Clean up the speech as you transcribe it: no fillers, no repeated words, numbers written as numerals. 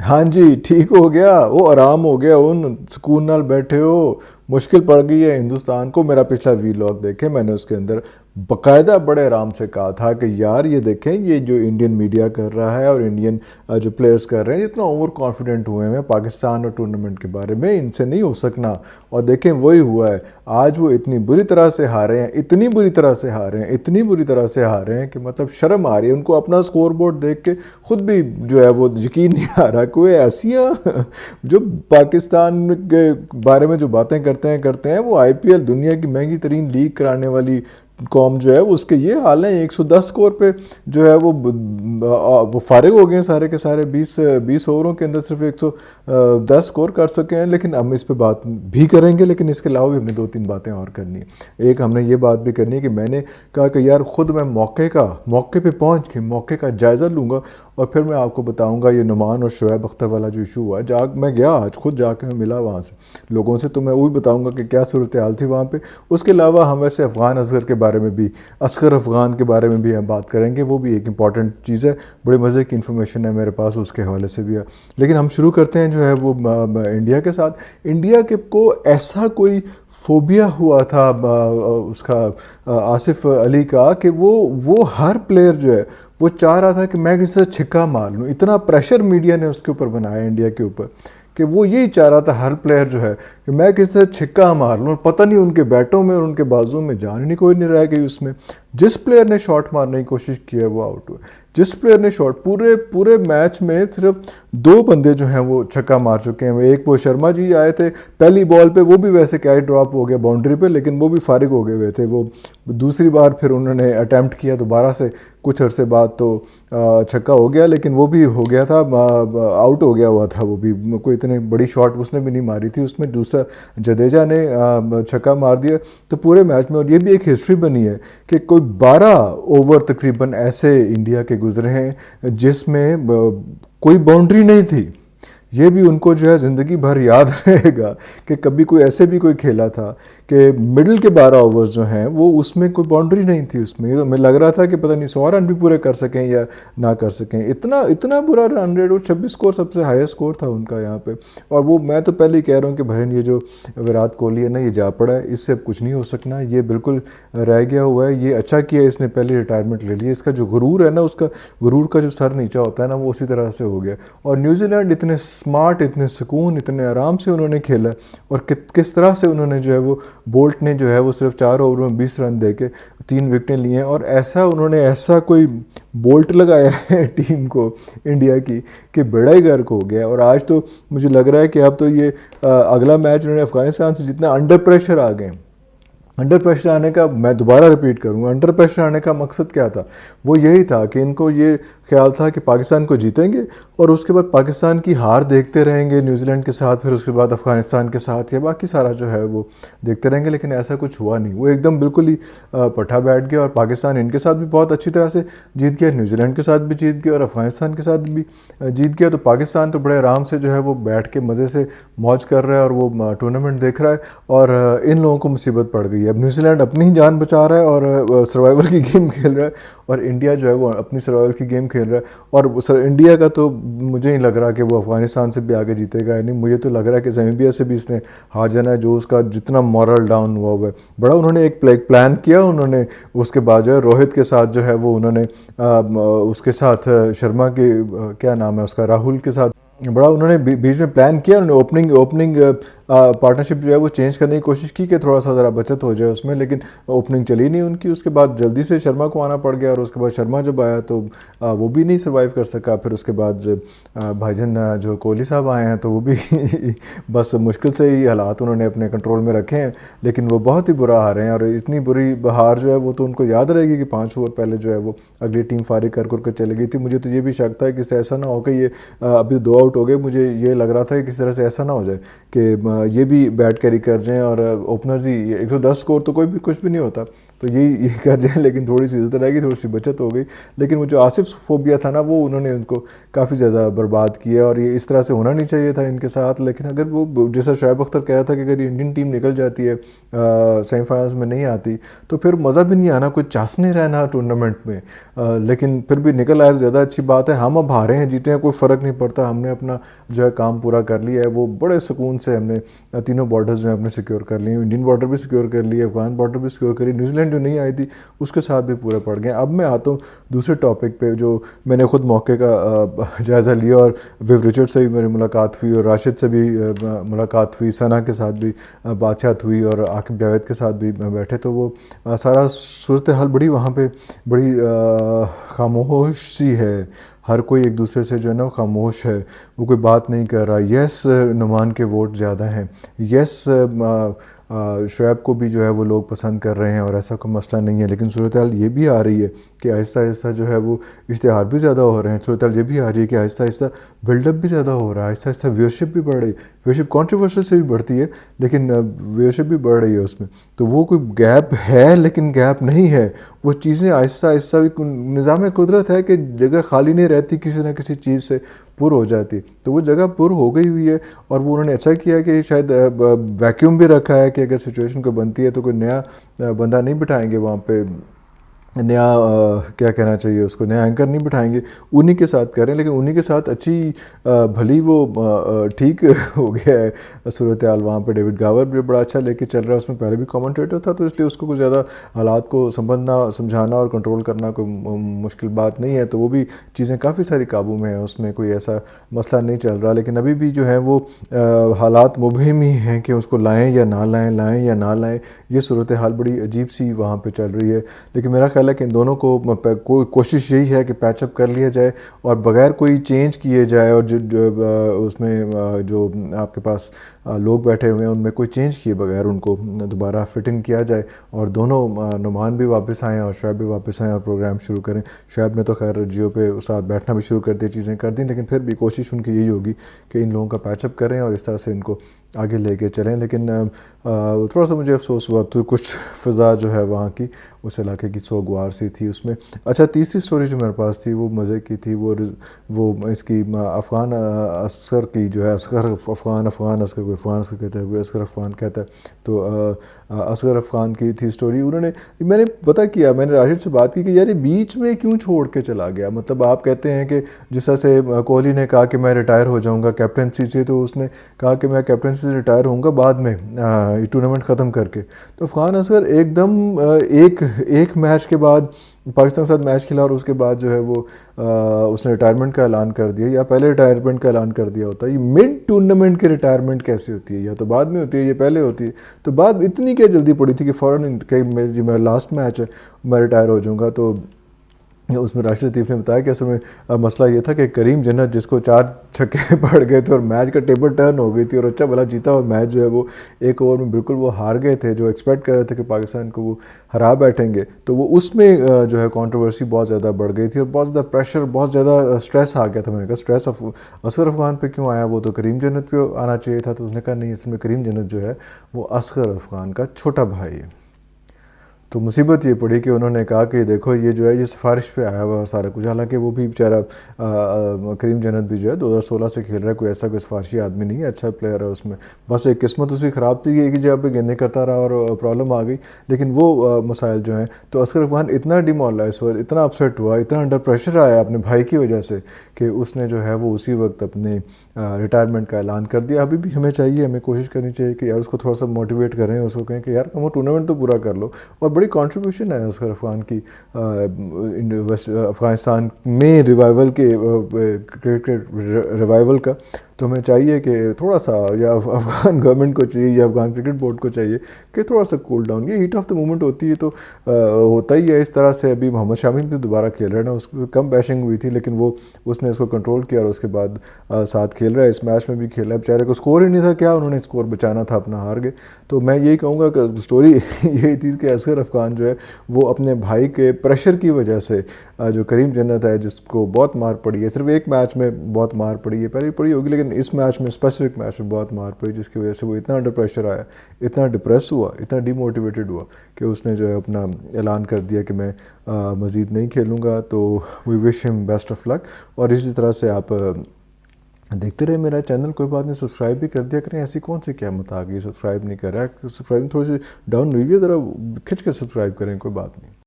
ہاں جی ٹھیک ہو گیا، وہ آرام ہو گیا، ان سکون نال بیٹھے ہو۔ مشکل پڑ گئی ہے ہندوستان کو۔ میرا پچھلا وی لاگ دیکھیں، میں نے اس کے اندر باقاعدہ بڑے آرام سے کہا تھا کہ یار یہ دیکھیں، یہ جو انڈین میڈیا کر رہا ہے اور انڈین جو پلیئرز کر رہے ہیں، اتنا اوور کانفیڈنٹ ہوئے ہیں پاکستان اور ٹورنامنٹ کے بارے میں، ان سے نہیں ہو سکنا۔ اور دیکھیں وہی ہوا ہے، آج وہ اتنی بری طرح سے ہارے ہیں، اتنی بری طرح سے ہارے ہیں، اتنی بری طرح سے ہارے ہیں کہ مطلب شرم آ رہی ہے ان کو۔ اپنا اسکور بورڈ دیکھ کے خود بھی جو ہے وہ یقین نہیں آ رہا، کوئی ایسیاں جو پاکستان کے بارے میں جو باتیں کرتے ہیں وہ آئی پی ایل دنیا کی مہنگی ترین لیگ کرانے والی قوم جو ہے وہ اس کے یہ حال ہیں۔ 110 سکور پہ جو ہے وہ فارغ ہو گئے ہیں سارے کے سارے، 20 اووروں کے اندر صرف 110 سکور کر سکے ہیں۔ لیکن ہم اس پہ بات بھی کریں گے، لیکن اس کے علاوہ بھی ہم نے 2-3 باتیں اور کرنی ہیں۔ ایک ہم نے یہ بات بھی کرنی ہے کہ میں نے کہا کہ یار خود میں موقع پہ پہنچ کے موقع کا جائزہ لوں گا، اور پھر میں آپ کو بتاؤں گا یہ نعمان اور شعیب اختر والا جو ایشو ہوا ہے۔ میں گیا آج، خود جا کے میں ملا وہاں سے لوگوں سے، تو میں وہ بھی بتاؤں گا کہ کیا صورتحال تھی وہاں پہ۔ اس کے علاوہ ہم ویسے افغان اصغر کے بارے میں بھی، اصغر افغان کے بارے میں بھی ہم بات کریں گے، وہ بھی ایک امپورٹنٹ چیز ہے، بڑے مزے کی انفارمیشن ہے میرے پاس اس کے حوالے سے بھی ہے۔ لیکن ہم شروع کرتے ہیں جو ہے وہ انڈیا کے ساتھ۔ انڈیا کے کو ایسا کوئی فوبیا ہوا تھا اس کا آصف علی کا کہ وہ ہر پلیئر جو ہے وہ چاہ رہا تھا کہ میں کسی سے چھکا مار لوں۔ اتنا پریشر میڈیا نے اس کے اوپر بنایا انڈیا کے اوپر کہ وہ یہی چاہ رہا تھا ہر پلیئر جو ہے کہ میں کسی سے چھکا مار لوں۔ پتہ نہیں ان کے بیٹوں میں اور ان کے بازوں میں جان ہی نہیں کوئی نہیں رہ گئی اس میں۔ جس پلیئر نے شاٹ مارنے کی کوشش کی ہے وہ آؤٹ ہوئے۔ جس پلیئر نے شاٹ پورے میچ میں صرف 2 بندے جو ہیں وہ چھکا مار چکے ہیں۔ ایک وہ شرما جی آئے تھے پہلی بال پہ، وہ بھی ویسے کیچ ڈراپ ہو گیا باؤنڈری پہ، لیکن وہ بھی فارغ ہو گئے ہوئے تھے۔ وہ دوسری بار پھر انہوں نے اٹیمپٹ کیا دوبارہ سے، کچھ عرصے بعد تو چھکا ہو گیا، لیکن وہ بھی ہو گیا تھا، آؤٹ ہو گیا ہوا تھا وہ بھی۔ کوئی اتنے بڑی شاٹ اس نے بھی نہیں ماری تھی اس میں۔ دوسرا جڈیجا نے چھکا مار دیا تو پورے میچ میں۔ اور یہ بھی ایک ہسٹری بنی ہے کہ کوئی 12 اوور تقریباً ایسے انڈیا کے گزرے ہیں جس میں کوئی باؤنڈری نہیں تھی۔ یہ بھی ان کو جو ہے زندگی بھر یاد رہے گا کہ کبھی کوئی ایسے بھی کوئی کھیلا تھا کہ مڈل کے 12 اوورز جو ہیں وہ اس میں کوئی باؤنڈری نہیں تھی اس میں۔ میں لگ رہا تھا کہ پتہ نہیں 100 رن بھی پورے کر سکیں یا نہ کر سکیں، اتنا برا رن ریٹ۔ اور 26 سکور سب سے ہائیسٹ سکور تھا ان کا یہاں پہ۔ اور وہ میں تو پہلے ہی کہہ رہا ہوں کہ بہن یہ جو وراٹ کوہلی ہے نا، یہ جا پڑا ہے، اس سے اب کچھ نہیں ہو سکنا، یہ بالکل رہ گیا ہوا ہے۔ یہ اچھا کیا اس نے پہلی ریٹائرمنٹ لے لی۔ اس کا جو غرور ہے نا، اس کا غرور کا جو سر نیچا ہوتا ہے نا، وہ اسی طرح سے ہو گیا۔ اور نیوزی لینڈ اتنے اسمارٹ، اتنے سکون، اتنے آرام سے انہوں نے کھیلا، اور کس طرح سے انہوں نے جو ہے وہ بولٹ نے جو ہے وہ صرف 4 اووروں میں 20 رن دے کے 3 وکٹیں لی ہیں۔ اور انہوں نے ایسا کوئی بولٹ لگایا ہے ٹیم کو انڈیا کی کہ بیڑا ہی غرق ہو گیا۔ اور آج تو مجھے لگ رہا ہے کہ اب تو یہ اگلا میچ انہوں نے افغانستان سے جتنا انڈر پریشر آ گئے۔ انڈر پریشر آنے کا، میں دوبارہ ریپیٹ کروں گا، انڈر پریشر آنے کا مقصد کیا تھا؟ وہ یہی تھا کہ ان کو یہ خیال تھا کہ پاکستان کو جیتیں گے اور اس کے بعد پاکستان کی ہار دیکھتے رہیں گے نیوزی لینڈ کے ساتھ، پھر اس کے بعد افغانستان کے ساتھ، یا باقی سارا جو ہے وہ دیکھتے رہیں گے۔ لیکن ایسا کچھ ہوا نہیں، وہ ایک دم بالکل ہی پٹھا بیٹھ گیا، اور پاکستان ان کے ساتھ بھی بہت اچھی طرح سے جیت گیا، نیوزی لینڈ کے ساتھ بھی جیت گیا، اور افغانستان کے ساتھ بھی جیت گیا۔ تو پاکستان تو بڑے آرام سے جو ہے وہ بیٹھ کے مزے سے موج کر رہا ہے اور وہ ٹورنامنٹ دیکھ رہا ہے، اور ان لوگوں کو مصیبت پڑ گئی ہے۔ اب نیوزی لینڈ اپنی ہی جان بچا رہا ہے اور سروائیول کی گیم کھیل رہا ہے، اور انڈیا جو ہے وہ اپنی سروائیول کی گیم کھیل رہا ہے۔ اور انڈیا کا تو مجھے نہیں لگ رہا کہ وہ افغانستان سے بھی آگے جیتے گا، یعنی مجھے تو لگ رہا ہے کہ زیمبیا سے بھی اس نے ہار جانا ہے، جو اس کا جتنا مورل ڈاؤن ہوا ہے۔ بڑا انہوں نے ایک پلان کیا، انہوں نے اس کے بعد جو ہے روہت کے ساتھ جو ہے وہ انہوں نے اس کے ساتھ شرما کے کیا نام ہے اس کا، راہل کے ساتھ بڑا انہوں نے بیچ میں پلان کیا۔ انہوں نے اوپننگ پارٹنرشپ جو ہے وہ چینج کرنے کی کوشش کی کہ تھوڑا سا ذرا بچت ہو جائے اس میں، لیکن اوپننگ چلی نہیں ان کی۔ اس کے بعد جلدی سے شرما کو آنا پڑ گیا، اور اس کے بعد شرما جب آیا تو وہ بھی نہیں سروائیو کر سکا۔ پھر اس کے بعد بھائی جان جو کوہلی صاحب آئے ہیں تو وہ بھی بس مشکل سے ہی حالات انہوں نے اپنے کنٹرول میں رکھے ہیں، لیکن وہ بہت ہی برا ہارے ہیں۔ اور اتنی بری ہار جو ہے وہ تو ان کو یاد رہے گی کہ 5 اوور پہلے جو ہے وہ اگلی ٹیم فارغ کر کے چلی گئی تھی۔ مجھے تو یہ بھی شک تھا کہ اس سے ایسا نہ ہو کہ یہ ابھی 2 آؤٹ ہو گئے، مجھے یہ لگ رہا تھا کہ کسی طرح سے ایسا نہ ہو جائے کہ یہ بھی بیٹ کیری کر جائیں، اور اوپنرز ہی 110 سکور تو کوئی بھی کچھ بھی نہیں ہوتا، تو یہی کر جائیں، لیکن تھوڑی سی عزت رہ گئی، تھوڑی سی بچت ہو گئی. لیکن وہ جو آصف فوبیا تھا نا، وہ انہوں نے ان کو کافی زیادہ برباد کیا، اور یہ اس طرح سے ہونا نہیں چاہیے تھا ان کے ساتھ. لیکن اگر وہ جیسا شعیب اختر کہا تھا کہ اگر یہ انڈین ٹیم نکل جاتی ہے سیمی فائنلز میں نہیں آتی تو پھر مزہ بھی نہیں آنا، کوئی چاس نہیں رہنا ٹورنامنٹ میں. لیکن پھر بھی نکل آئے تو زیادہ اچھی بات ہے. ہم اب ہارے ہیں جیتے ہیں کوئی فرق نہیں پڑتا، ہم نے اپنا جو ہے کام پورا کر لیا ہے. وہ بڑے سکون سے ہم نے تینوں بارڈرز جو ہیں اپنے سیکیور کر لیے، انڈین بارڈر بھی سیکیور کر لی، افغان بارڈر بھی سیکیور کری، نیوزی لینڈ جو نہیں آئی تھی اس کے ساتھ بھی پورے پڑ گئے. اب میں آتا ہوں دوسرے ٹاپک پہ جو میں نے خود موقع کا جائزہ لیا، اور ویو رچرڈ سے بھی میری ملاقات ہوئی، اور راشد سے بھی ملاقات ہوئی، ثنا کے ساتھ بھی بات ہوئی، اور عاقب جاوید کے ساتھ بھی بیٹھے. تو وہ سارا صورتحال بڑی وہاں پہ بڑی خاموش سی ہے. ہر کوئی ایک دوسرے سے جو ہے نا خاموش ہے، وہ کوئی بات نہیں کر رہا. یس نعمان کے ووٹ زیادہ ہیں، یس شعیب کو بھی جو ہے وہ لوگ پسند کر رہے ہیں، اور ایسا کوئی مسئلہ نہیں ہے. لیکن صورتحال یہ بھی آ رہی ہے کہ آہستہ آہستہ جو ہے وہ اشتہار بھی زیادہ ہو رہے ہیں. صورتحال یہ بھی آ رہی ہے کہ آہستہ آہستہ بلڈ اپ بھی زیادہ ہو رہا ہے، آہستہ آہستہ ویورشپ بھی بڑھ رہی ہے. ویورشپ کنٹروورشل سے بھی بڑھتی ہے، لیکن ویورشپ بھی بڑھ رہی ہے اس میں. تو وہ کوئی گیپ ہے لیکن گیپ نہیں ہے. وہ چیزیں آہستہ آہستہ بھی نظام قدرت ہے کہ جگہ خالی نہیں رہتی، کسی نہ کسی چیز سے پر ہو جاتی. تو وہ جگہ پر ہو گئی ہوئی ہے، اور وہ انہوں نے اچھا کیا کہ شاید ویکیوم بھی رکھا ہے کہ اگر سچویشن کو بنتی ہے تو کوئی نیا بندہ نہیں بٹھائیں گے وہاں پہ، نیا کیا کہنا چاہیے اس کو، نیا اینکر نہیں بٹھائیں گے، انہی کے ساتھ کریں. لیکن انہی کے ساتھ اچھی بھلی وہ ٹھیک ہو گیا ہے صورتحال وہاں پہ. ڈیوڈ گاور بھی بڑا اچھا لے کے چل رہا ہے، اس میں پہلے بھی کامنٹیٹر تھا، تو اس لیے اس کو کوئی زیادہ حالات کو سمجھانا اور کنٹرول کرنا کوئی مشکل بات نہیں ہے. تو وہ بھی چیزیں کافی ساری قابو میں ہیں، اس میں کوئی ایسا مسئلہ نہیں چل رہا. لیکن ابھی بھی جو ہے وہ حالات مبہم ہی ہیں کہ اس کو لائیں یا نہ لائیں، لائیں یا نہ لائیں. یہ صورتحال بڑی عجیب سی وہاں پہ چل رہی ہے. لیکن میرا خیال ہے کہ ان دونوں کو کوشش یہی ہے کہ پیچ اپ کر لیا جائے، اور بغیر کوئی چینج کیے جائے، اور جو اس میں جو آپ کے پاس لوگ بیٹھے ہوئے ہیں ان میں کوئی چینج کیے بغیر ان کو دوبارہ فٹ ان کیا جائے، اور دونوں نعمان بھی واپس آئیں اور شعیب بھی واپس آئیں اور پروگرام شروع کریں. شعیب نے تو خیر جیو پہ ساتھ بیٹھنا بھی شروع کر دی، چیزیں کر دیں، لیکن پھر بھی کوشش ان کی یہی ہوگی کہ ان لوگوں کا پیچ اپ کریں اور اس طرح سے ان کو آگے لے کے چلیں. لیکن تھوڑا سا مجھے افسوس ہوا تو کچھ فضا جو ہے وہاں کی اس علاقے کی سوگوار سی تھی اس میں. اچھا تیسری سٹوری جو میرے پاس تھی وہ مزے کی تھی، وہ اس کی افغان اصغر کی جو ہے، افغان اصغر، کوئی افغان اصغر کہتا ہے، کوئی اصغر افغان کہتا ہے. تو اصغر افغان کی تھی سٹوری. میں نے پتہ کیا، میں نے راشد سے بات کی کہ یار یہ بیچ میں کیوں چھوڑ کے چلا گیا. مطلب آپ کہتے ہیں کہ جس طرح سے کوہلی نے کہا کہ میں ریٹائر ہو جاؤں گا کیپٹنسی سے، تو اس نے کہا کہ میں کیپٹنسی سے ریٹائر ہوں گا بعد میں یہ ٹورنامنٹ ختم کر کے. تو افغان اصغر ایک دم ایک میچ کے بعد پاکستان کے ساتھ میچ کھیلا، اور اس کے بعد جو ہے وہ اس نے ریٹائرمنٹ کا اعلان کر دیا. یا پہلے ریٹائرمنٹ کا اعلان کر دیا ہوتا ہے. یہ مڈ ٹورنامنٹ کی ریٹائرمنٹ کیسے ہوتی ہے؟ یا تو بعد میں ہوتی ہے یا پہلے ہوتی ہے. تو بعد اتنی کیا جلدی پڑی تھی کہ فوراً کہ میرا لاسٹ میچ ہے میں ریٹائر ہو جاؤں گا. تو اس میں راشد لطیف نے بتایا کہ اصل میں مسئلہ یہ تھا کہ کریم جنت جس کو 4 چھکے پڑ گئے تھے اور میچ کا ٹیبل ٹرن ہو گئی تھی، اور اچھا بھلا جیتا ہوا میچ جو ہے وہ ایک اوور میں بالکل وہ ہار گئے تھے، جو ایکسپیکٹ کر رہے تھے کہ پاکستان کو وہ ہرا بیٹھیں گے. تو وہ اس میں جو ہے کنٹروورسی بہت زیادہ بڑھ گئی تھی، اور بہت زیادہ پریشر، بہت زیادہ اسٹریس آ گیا تھا. میں نے کہا اسٹریس اصغر افغان پہ کیوں آیا؟ وہ تو کریم جنت پہ آنا چاہیے تھا. تو اس نے کہا نہیں، اصل میں کریم جنت جو ہے وہ اصغر افغان کا چھوٹا بھائی ہے. تو مصیبت یہ پڑی کہ انہوں نے کہا کہ دیکھو یہ جو ہے یہ سفارش پہ آیا ہوا اور سارا کچھ. حالانکہ وہ بھی بیچارہ کریم جنت بھی جو ہے 2016 سے کھیل رہا ہے، کوئی ایسا کوئی سفارشی آدمی نہیں ہے، اچھا پلیئر ہے اس میں. بس ایک قسمت اسی خراب تھی کہ ایک ہی جگہ پہ گیندیں کرتا رہا اور پرابلم آ گئی. لیکن وہ مسائل جو ہیں، تو اصغر افغان اتنا ڈیمورلائز ہوا، اتنا اپسیٹ ہوا، اتنا انڈر پریشر آیا اپنے بھائی کی وجہ سے کہ اس نے جو ہے وہ اسی وقت اپنے ریٹائرمنٹ کا اعلان کر دیا. ابھی بھی ہمیں چاہیے، ہمیں کوشش کرنی چاہیے کہ یار اس کو تھوڑا سا موٹیویٹ کریں، اس کو کہیں کہ یار وہ ٹورنامنٹ تو پورا کر لو. اور بڑی کنٹریبیوشن ہے اصغر افغان کی افغانستان میں ریوائول کے کرکٹ ریوائول کا. تو ہمیں چاہیے کہ تھوڑا سا، یا افغان گورنمنٹ کو چاہیے یا افغان کرکٹ بورڈ کو چاہیے کہ تھوڑا سا کول ڈاؤن. یہ ہیٹ آف دا مومنٹ ہوتی ہے تو ہوتا ہی ہے اس طرح سے. ابھی محمد شامی بھی دوبارہ کھیل رہا ہے نا، اس کو کم بیشنگ ہوئی تھی لیکن وہ اس نے اس کو کنٹرول کیا اور اس کے بعد ساتھ کھیل رہا ہے. اس میچ میں بھی کھیلا ہے. بیچارے کو اسکور ہی نہیں تھا، کیا انہوں نے اسکور بچانا تھا اپنا، ہار گئے. تو میں یہی کہوں گا کہ اسٹوری یہی تھی کہ اصغر افغان جو ہے وہ اپنے بھائی کے پریشر کی وجہ سے، جو کریم جنت ہے جس کو بہت مار پڑی ہے، صرف ایک میچ میں بہت مار پڑی ہے، پہلے پڑی ہوگی لیکن لیکن اس میچ میں اسپیسیفک میچ میں بہت مار پڑی جس کی وجہ سے وہ اتنا انڈر پریشر آیا, اتنا ڈپریس ہوا, اتنا ڈی موٹیویٹڈ ہوا کہ اس نے جو ہے اپنا اعلان کر دیا کہ میں مزید نہیں کھیلوں گا. تو وی وش ہم بیسٹ آف لک. اور اسی طرح سے آپ دیکھتے رہے میرا چینل, کوئی بات نہیں, سبسکرائب بھی کر دیا کریں. ایسی کون سی قیامت آ گئی سبسکرائب نہیں کر رہا ہے, سبسکرائب تھوڑی سی ڈاؤن ہوئی ہے, ذرا کھنچ کے سبسکرائب کریں, کوئی بات نہیں.